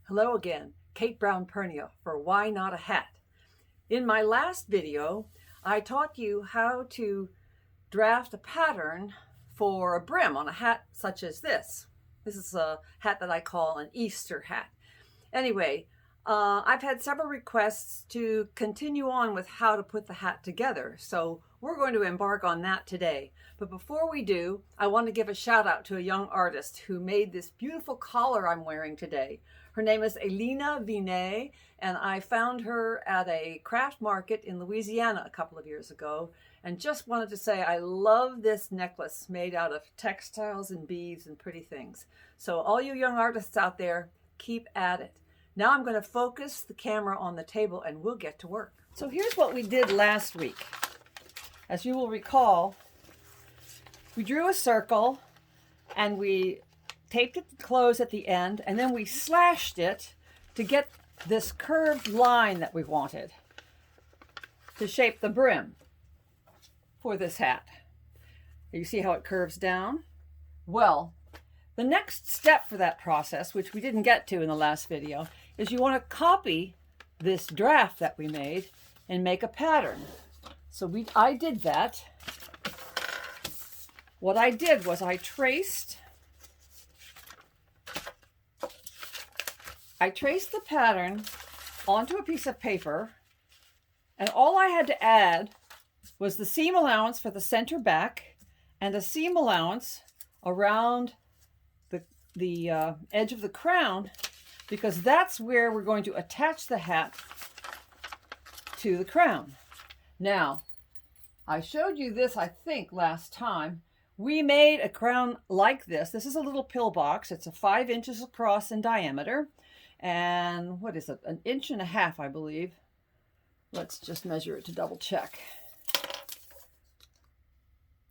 Hello again, Kate Brown Pernia for Why Not a Hat. In my last video, I taught you how to draft a pattern for a brim on a hat such as this. This is a hat that I call an Easter hat. Anyway, I've had several requests to continue on with how to put the hat together, so we're going to embark on that today. But before we do, I want to give a shout out to a young artist who made this beautiful collar I'm wearing today. Her name is Elena Vinet, and I found her at a craft market in Louisiana a couple of years ago, and just wanted to say I love this necklace made out of textiles and beads and pretty things. So all you young artists out there, keep at it. Now I'm going to focus the camera on the table and we'll get to work. So here's what we did last week. As you will recall, we drew a circle and we taped it closed at the end, and then we slashed it to get this curved line that we wanted to shape the brim for this hat. You see how it curves down? Well, the next step for that process, which we didn't get to in the last video, is you want to copy this draft that we made and make a pattern. So I did that. What I did was I traced the pattern onto a piece of paper, and all I had to add was the seam allowance for the center back and a seam allowance around the edge of the crown, because that's where we're going to attach the hat to the crown. Now, I showed you this, I think, last time. We made a crown like this. This is a little pillbox. It's 5 inches across in diameter. And what is it? 1.5 inches, I believe. Let's just measure it to double check.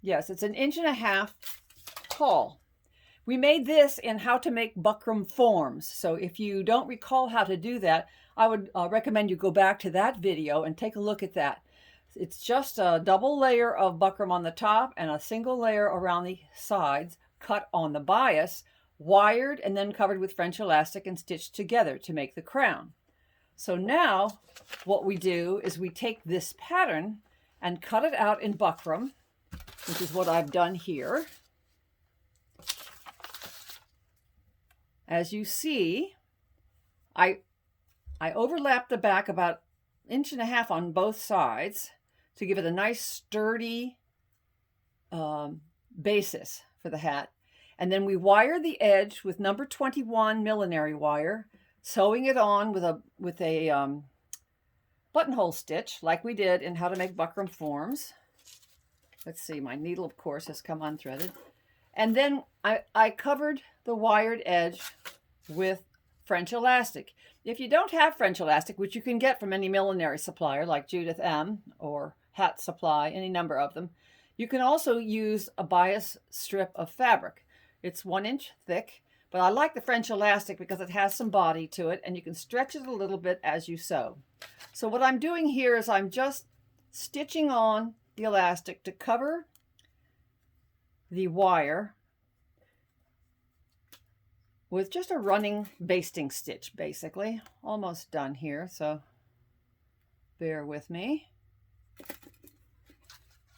Yes, it's 1.5 inches tall. We made this in How to Make Buckram Forms. So if you don't recall how to do that, I would recommend you go back to that video and take a look at that. It's just a double layer of buckram on the top and a single layer around the sides, cut on the bias, wired and then covered with French elastic and stitched together to make the crown. So now what we do is we take this pattern and cut it out in buckram, which is what I've done here. As you see, I overlapped the back about 1.5 inches on both sides to give it a nice sturdy basis for the hat. And then we wired the edge with number 21 millinery wire, sewing it on with a buttonhole stitch like we did in How to Make Buckram Forms. Let's see, my needle, of course, has come unthreaded. And then I covered the wired edge with French elastic. If you don't have French elastic, which you can get from any millinery supplier like Judith M. or Hat Supply, any number of them, you can also use a bias strip of fabric. It's 1 inch thick, but I like the French elastic because it has some body to it and you can stretch it a little bit as you sew. So what I'm doing here is I'm just stitching on the elastic to cover the wire with just a running basting stitch, basically. Almost done here, so bear with me.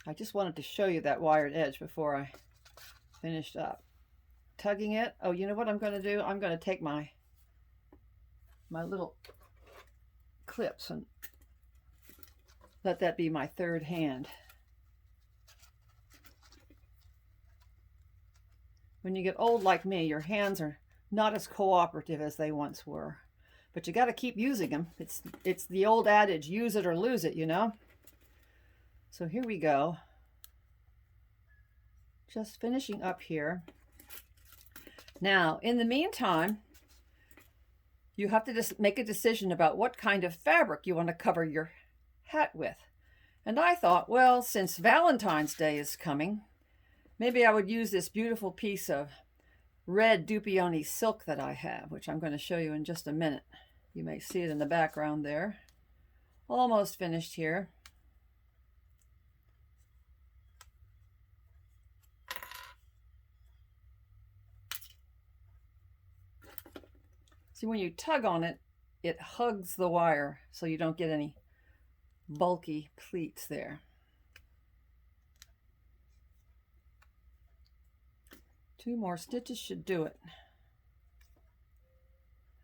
I just wanted to show you that wired edge before I finished up. Tugging it. Oh, you know what I'm going to do? I'm going to take my little clips and let that be my third hand. When you get old like me, your hands are not as cooperative as they once were. But you got to keep using them. It's the old adage, use it or lose it, you know? So here we go. Just finishing up here. Now, in the meantime, you have to just make a decision about what kind of fabric you want to cover your hat with. And I thought, well, since Valentine's Day is coming, maybe I would use this beautiful piece of red Dupioni silk that I have, which I'm going to show you in just a minute. You may see it in the background there. Almost finished here. See, when you tug on it, it hugs the wire so you don't get any bulky pleats there. 2 more stitches should do it.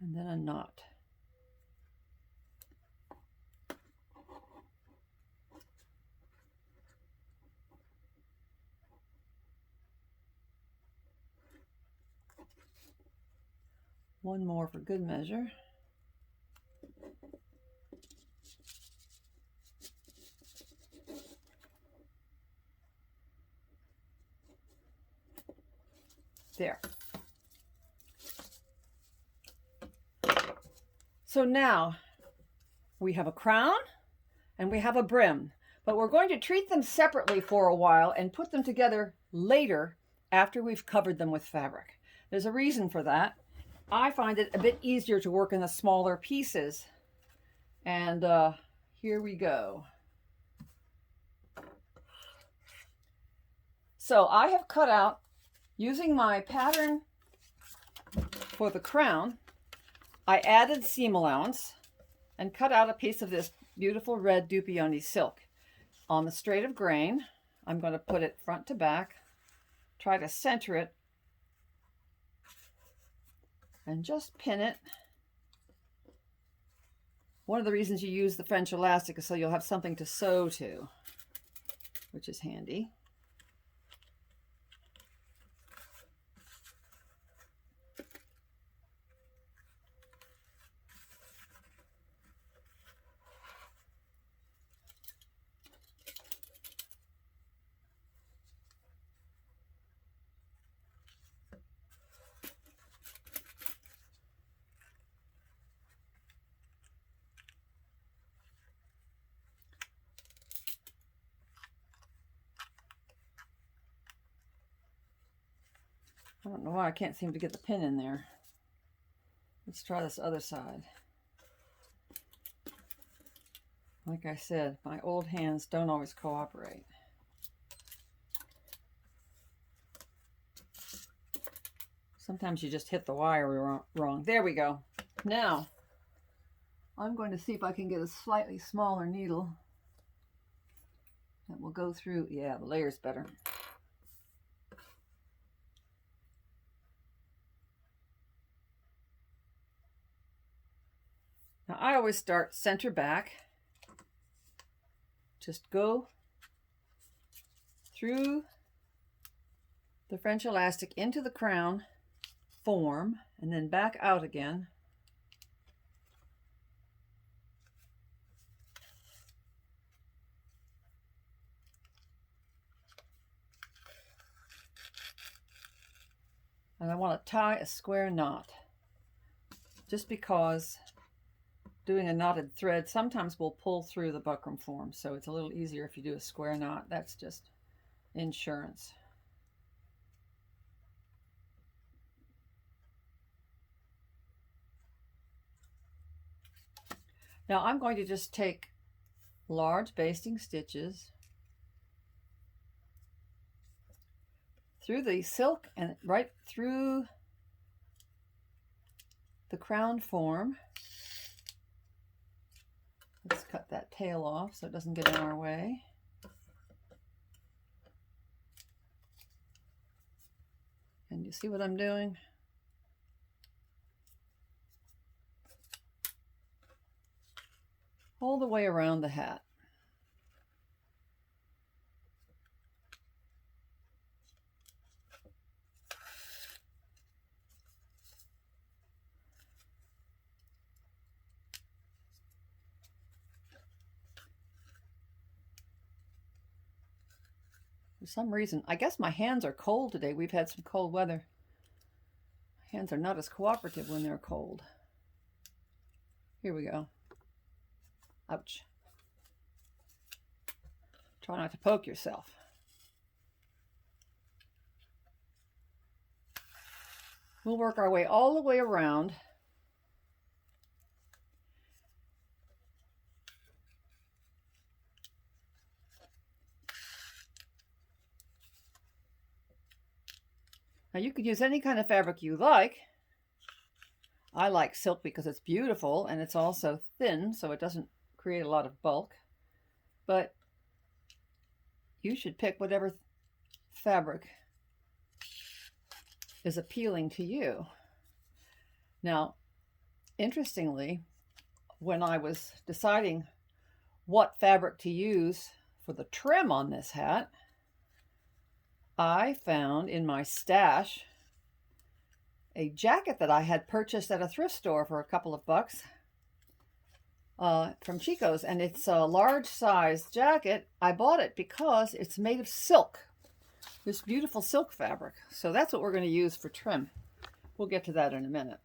And then a knot. One more for good measure. There. So now we have a crown and we have a brim, but we're going to treat them separately for a while and put them together later after we've covered them with fabric. There's a reason for that. I find it a bit easier to work in the smaller pieces. And here we go. So I have cut out, using my pattern for the crown, I added seam allowance and cut out a piece of this beautiful red Dupioni silk. On the straight of grain, I'm going to put it front to back, try to center it, and just pin it. One of the reasons you use the French elastic is so you'll have something to sew to, which is handy. I don't know why I can't seem to get the pin in there. Let's try this other side. Like I said, my old hands don't always cooperate. Sometimes you just hit the wire wrong. There we go. Now, I'm going to see if I can get a slightly smaller needle that will go through. Yeah, the layer's better. Now I always start center back. Just go through the French elastic into the crown form and then back out again. And I want to tie a square knot, just because doing a knotted thread sometimes will pull through the buckram form, so it's a little easier if you do a square knot. That's just insurance. Now I'm going to just take large basting stitches through the silk and right through the crown form. Let's cut that tail off so it doesn't get in our way. And you see what I'm doing? All the way around the hat. For some reason, I guess my hands are cold today. We've had some cold weather. My hands are not as cooperative when they're cold. Here we go. Ouch. Try not to poke yourself. We'll work our way all the way around. Now you could use any kind of fabric you like. I like silk because it's beautiful and it's also thin, so it doesn't create a lot of bulk. But you should pick whatever fabric is appealing to you. Now, interestingly, when I was deciding what fabric to use for the trim on this hat, I found in my stash a jacket that I had purchased at a thrift store for a couple of bucks from Chico's, and it's a large size jacket. I bought it because it's made of silk, this beautiful silk fabric. So that's what we're going to use for trim. We'll get to that in a minute.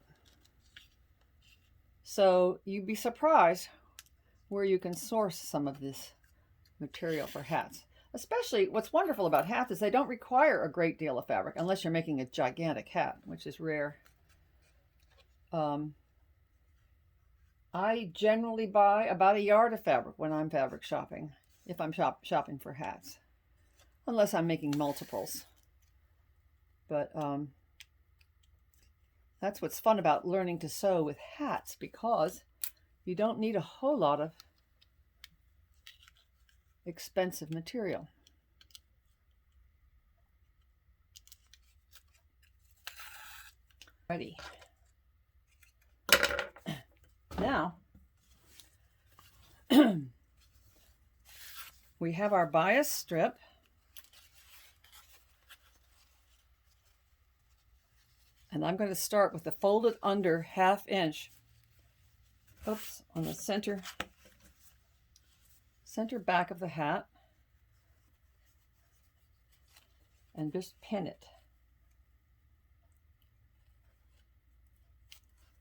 So you'd be surprised where you can source some of this material for hats. Especially, what's wonderful about hats is they don't require a great deal of fabric unless you're making a gigantic hat, which is rare. I generally buy about a yard of fabric when I'm fabric shopping, if I'm shopping for hats, unless I'm making multiples. But that's what's fun about learning to sew with hats, because you don't need a whole lot of expensive material. Ready. Now, we have our bias strip. And I'm going to start with the folded under 1/2 inch. Oops, on the center back of the hat, and just pin it,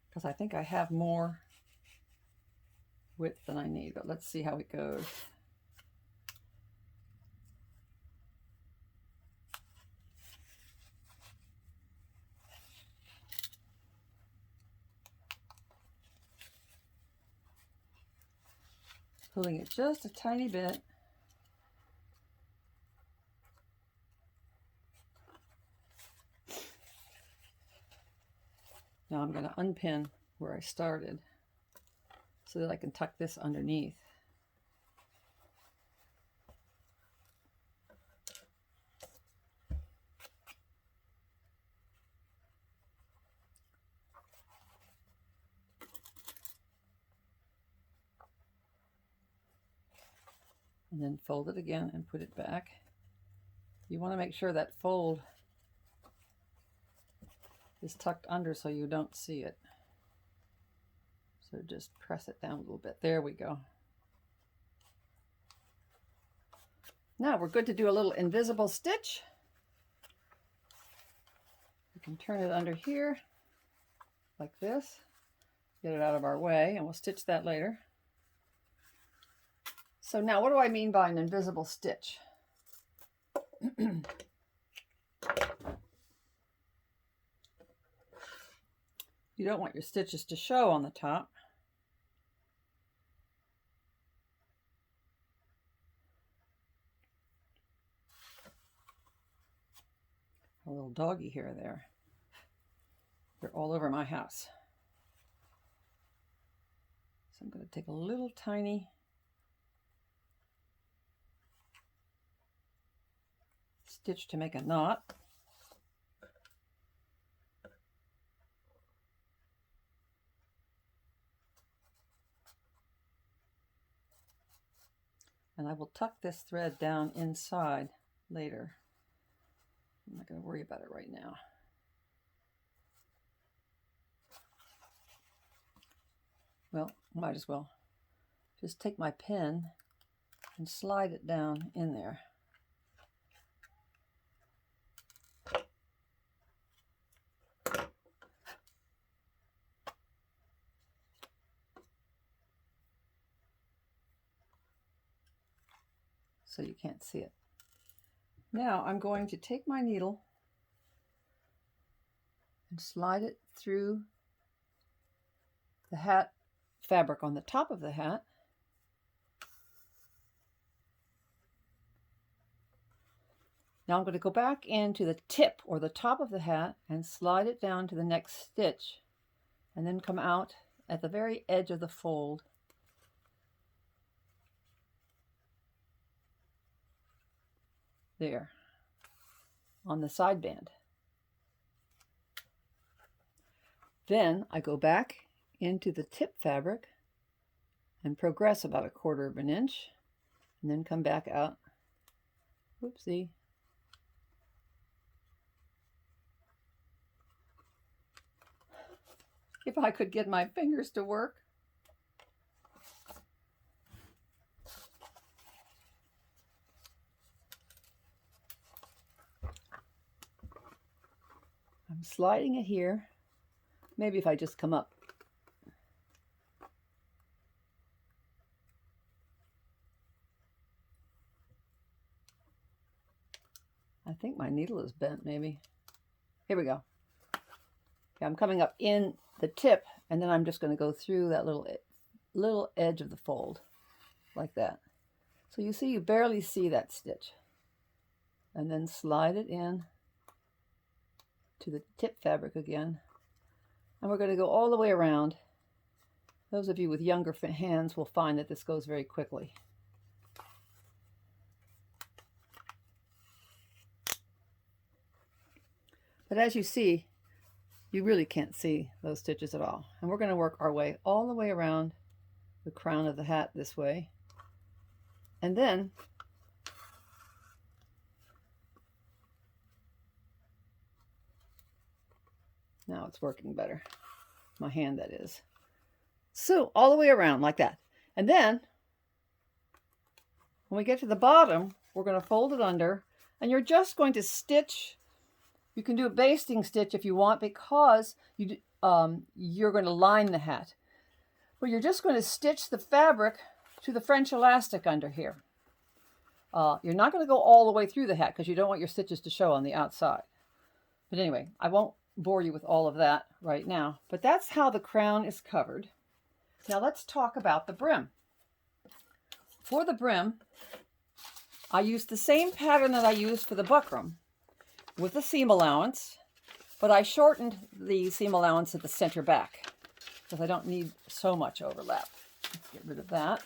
because I think I have more width than I need, but let's see how it goes. Pulling it just a tiny bit. Now I'm going to unpin where I started so that I can tuck this underneath. And then fold it again and put it back. You want to make sure that fold is tucked under so you don't see it. So just press it down a little bit. There we go. Now we're good to do a little invisible stitch. You can turn it under here like this. Get it out of our way, and we'll stitch that later. So now, what do I mean by an invisible stitch? You don't want your stitches to show on the top. A little doggy here or there. They're all over my house. So I'm going to take a little tiny stitch to make a knot. And I will tuck this thread down inside later. I'm not going to worry about it right now. Well, might as well. Just take my pin and slide it down in there. So you can't see it. Now I'm going to take my needle and slide it through the hat fabric on the top of the hat. Now I'm going to go back into the tip or the top of the hat and slide it down to the next stitch and then come out at the very edge of the fold. There, on the side band. Then I go back into the tip fabric and progress about 1/4 of an inch, and then come back out. Whoopsie. If I could get my fingers to work. I'm sliding it here. Maybe if I just come up. I think my needle is bent, maybe. Here we go. Okay, I'm coming up in the tip, and then I'm just going to go through that little edge of the fold, like that. So you see, you barely see that stitch. And then slide it in to the tip fabric again. And we're going to go all the way around. Those of you with younger hands will find that this goes very quickly. But as you see, you really can't see those stitches at all. And we're going to work our way all the way around the crown of the hat this way. And then now it's working better. My hand, that is. So all the way around like that. And then when we get to the bottom, we're going to fold it under, and you're just going to stitch. You can do a basting stitch if you want, because you're going to line the hat. But you're just going to stitch the fabric to the French elastic under here. You're not going to go all the way through the hat because you don't want your stitches to show on the outside. But anyway, I won't bore you with all of that right now. But that's how the crown is covered. Now let's talk about the brim. For the brim, I used the same pattern that I used for the buckram, with the seam allowance, but I shortened the seam allowance at the center back because I don't need so much overlap. Let's get rid of that.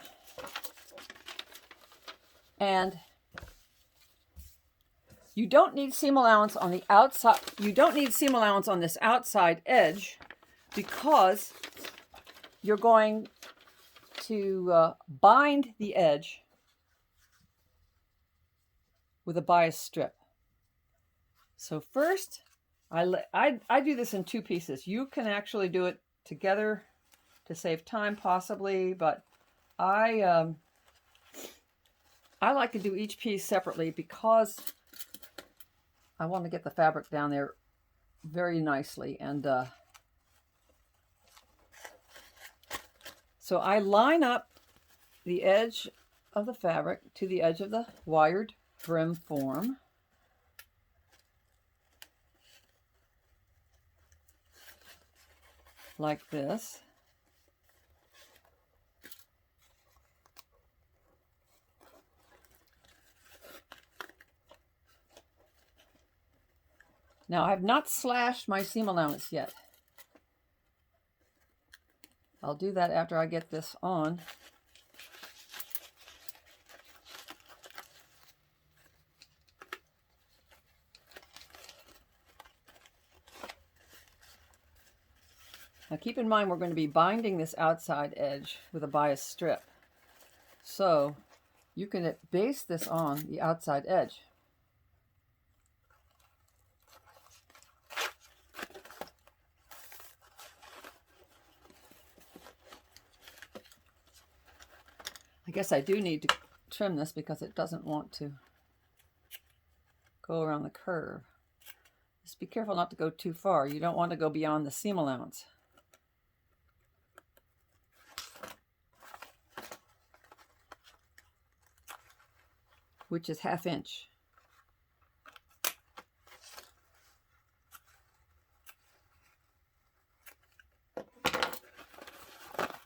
And you don't need seam allowance on the outside. You don't need seam allowance on this outside edge because you're going to bind the edge with a bias strip. So first, I do this in 2 pieces. You can actually do it together to save time, possibly, but I like to do each piece separately because I want to get the fabric down there very nicely. And so I line up the edge of the fabric to the edge of the wired brim form. Like this. Now I have not slashed my seam allowance yet. I'll do that after I get this on. Now keep in mind we're going to be binding this outside edge with a bias strip. So you can base this on the outside edge. I guess I do need to trim this because it doesn't want to go around the curve. Just be careful not to go too far. You don't want to go beyond the seam allowance. Which is 1/2 inch.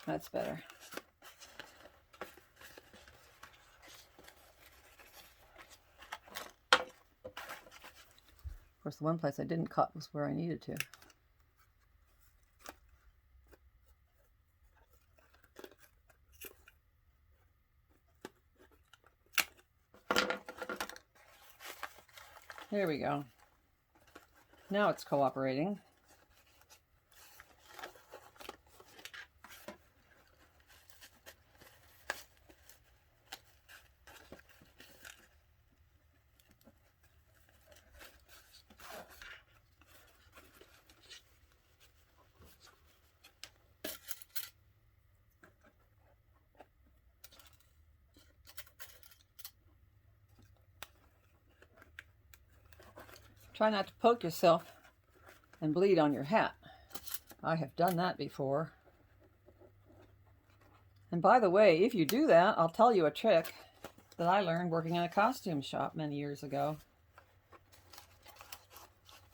That's better. Of course, the one place I didn't cut was where I needed to. There we go. Now it's cooperating. Try not to poke yourself and bleed on your hat. I have done that before. And by the way, if you do that, I'll tell you a trick that I learned working in a costume shop many years ago.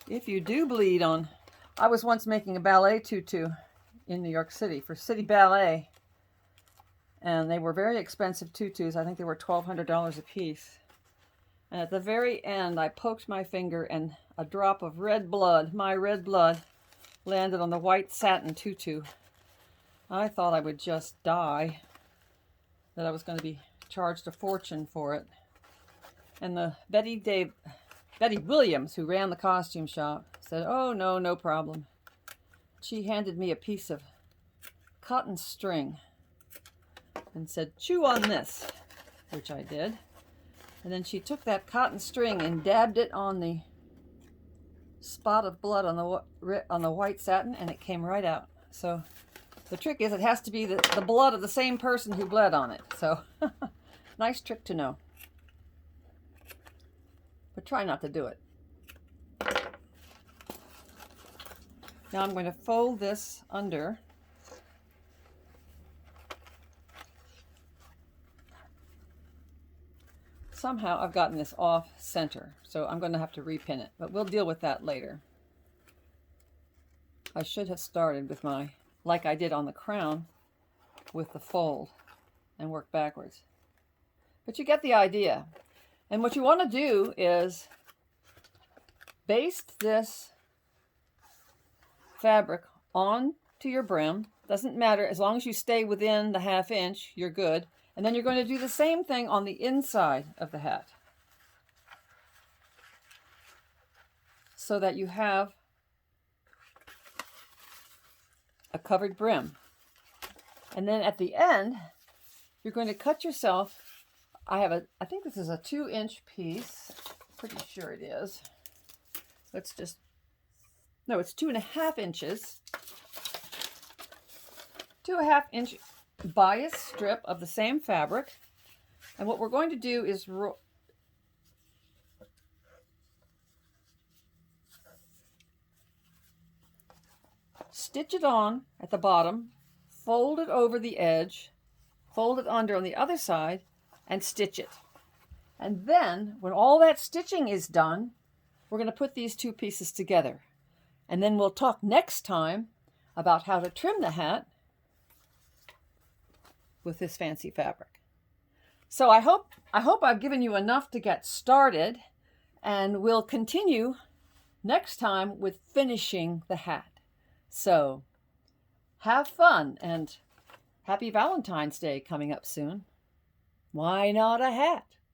If you do bleed on... I was once making a ballet tutu in New York City for City Ballet. And they were very expensive tutus. I think they were $1,200 a piece. And at the very end, I poked my finger and a drop of red blood, my red blood, landed on the white satin tutu. I thought I would just die, that I was going to be charged a fortune for it. And the Betty Williams, who ran the costume shop, said, "Oh, no, no problem." She handed me a piece of cotton string and said, "Chew on this," which I did. And then she took that cotton string and dabbed it on the spot of blood on the white satin, and it came right out. So the trick is it has to be the blood of the same person who bled on it. So nice trick to know. But try not to do it. Now I'm going to fold this under. Somehow I've gotten this off center, so I'm going to have to repin it, but we'll deal with that later. I should have started with my, like I did on the crown, with the fold and work backwards. But you get the idea. And what you want to do is baste this fabric onto your brim. Doesn't matter, as long as you stay within the 1/2 inch, you're good. And then you're going to do the same thing on the inside of the hat, so that you have a covered brim. And then at the end, you're going to cut yourself. I think this is a 2-inch piece. Pretty sure it is. No, it's 2.5 inches. 2.5 inch bias strip of the same fabric. And what we're going to do is stitch it on at the bottom, fold it over the edge, fold it under on the other side, and stitch it. And then when all that stitching is done, we're going to put these two pieces together. And then we'll talk next time about how to trim the hat with this fancy fabric. So I hope I've given you enough to get started, and we'll continue next time with finishing the hat. So have fun, and happy Valentine's Day coming up soon. Why not a hat?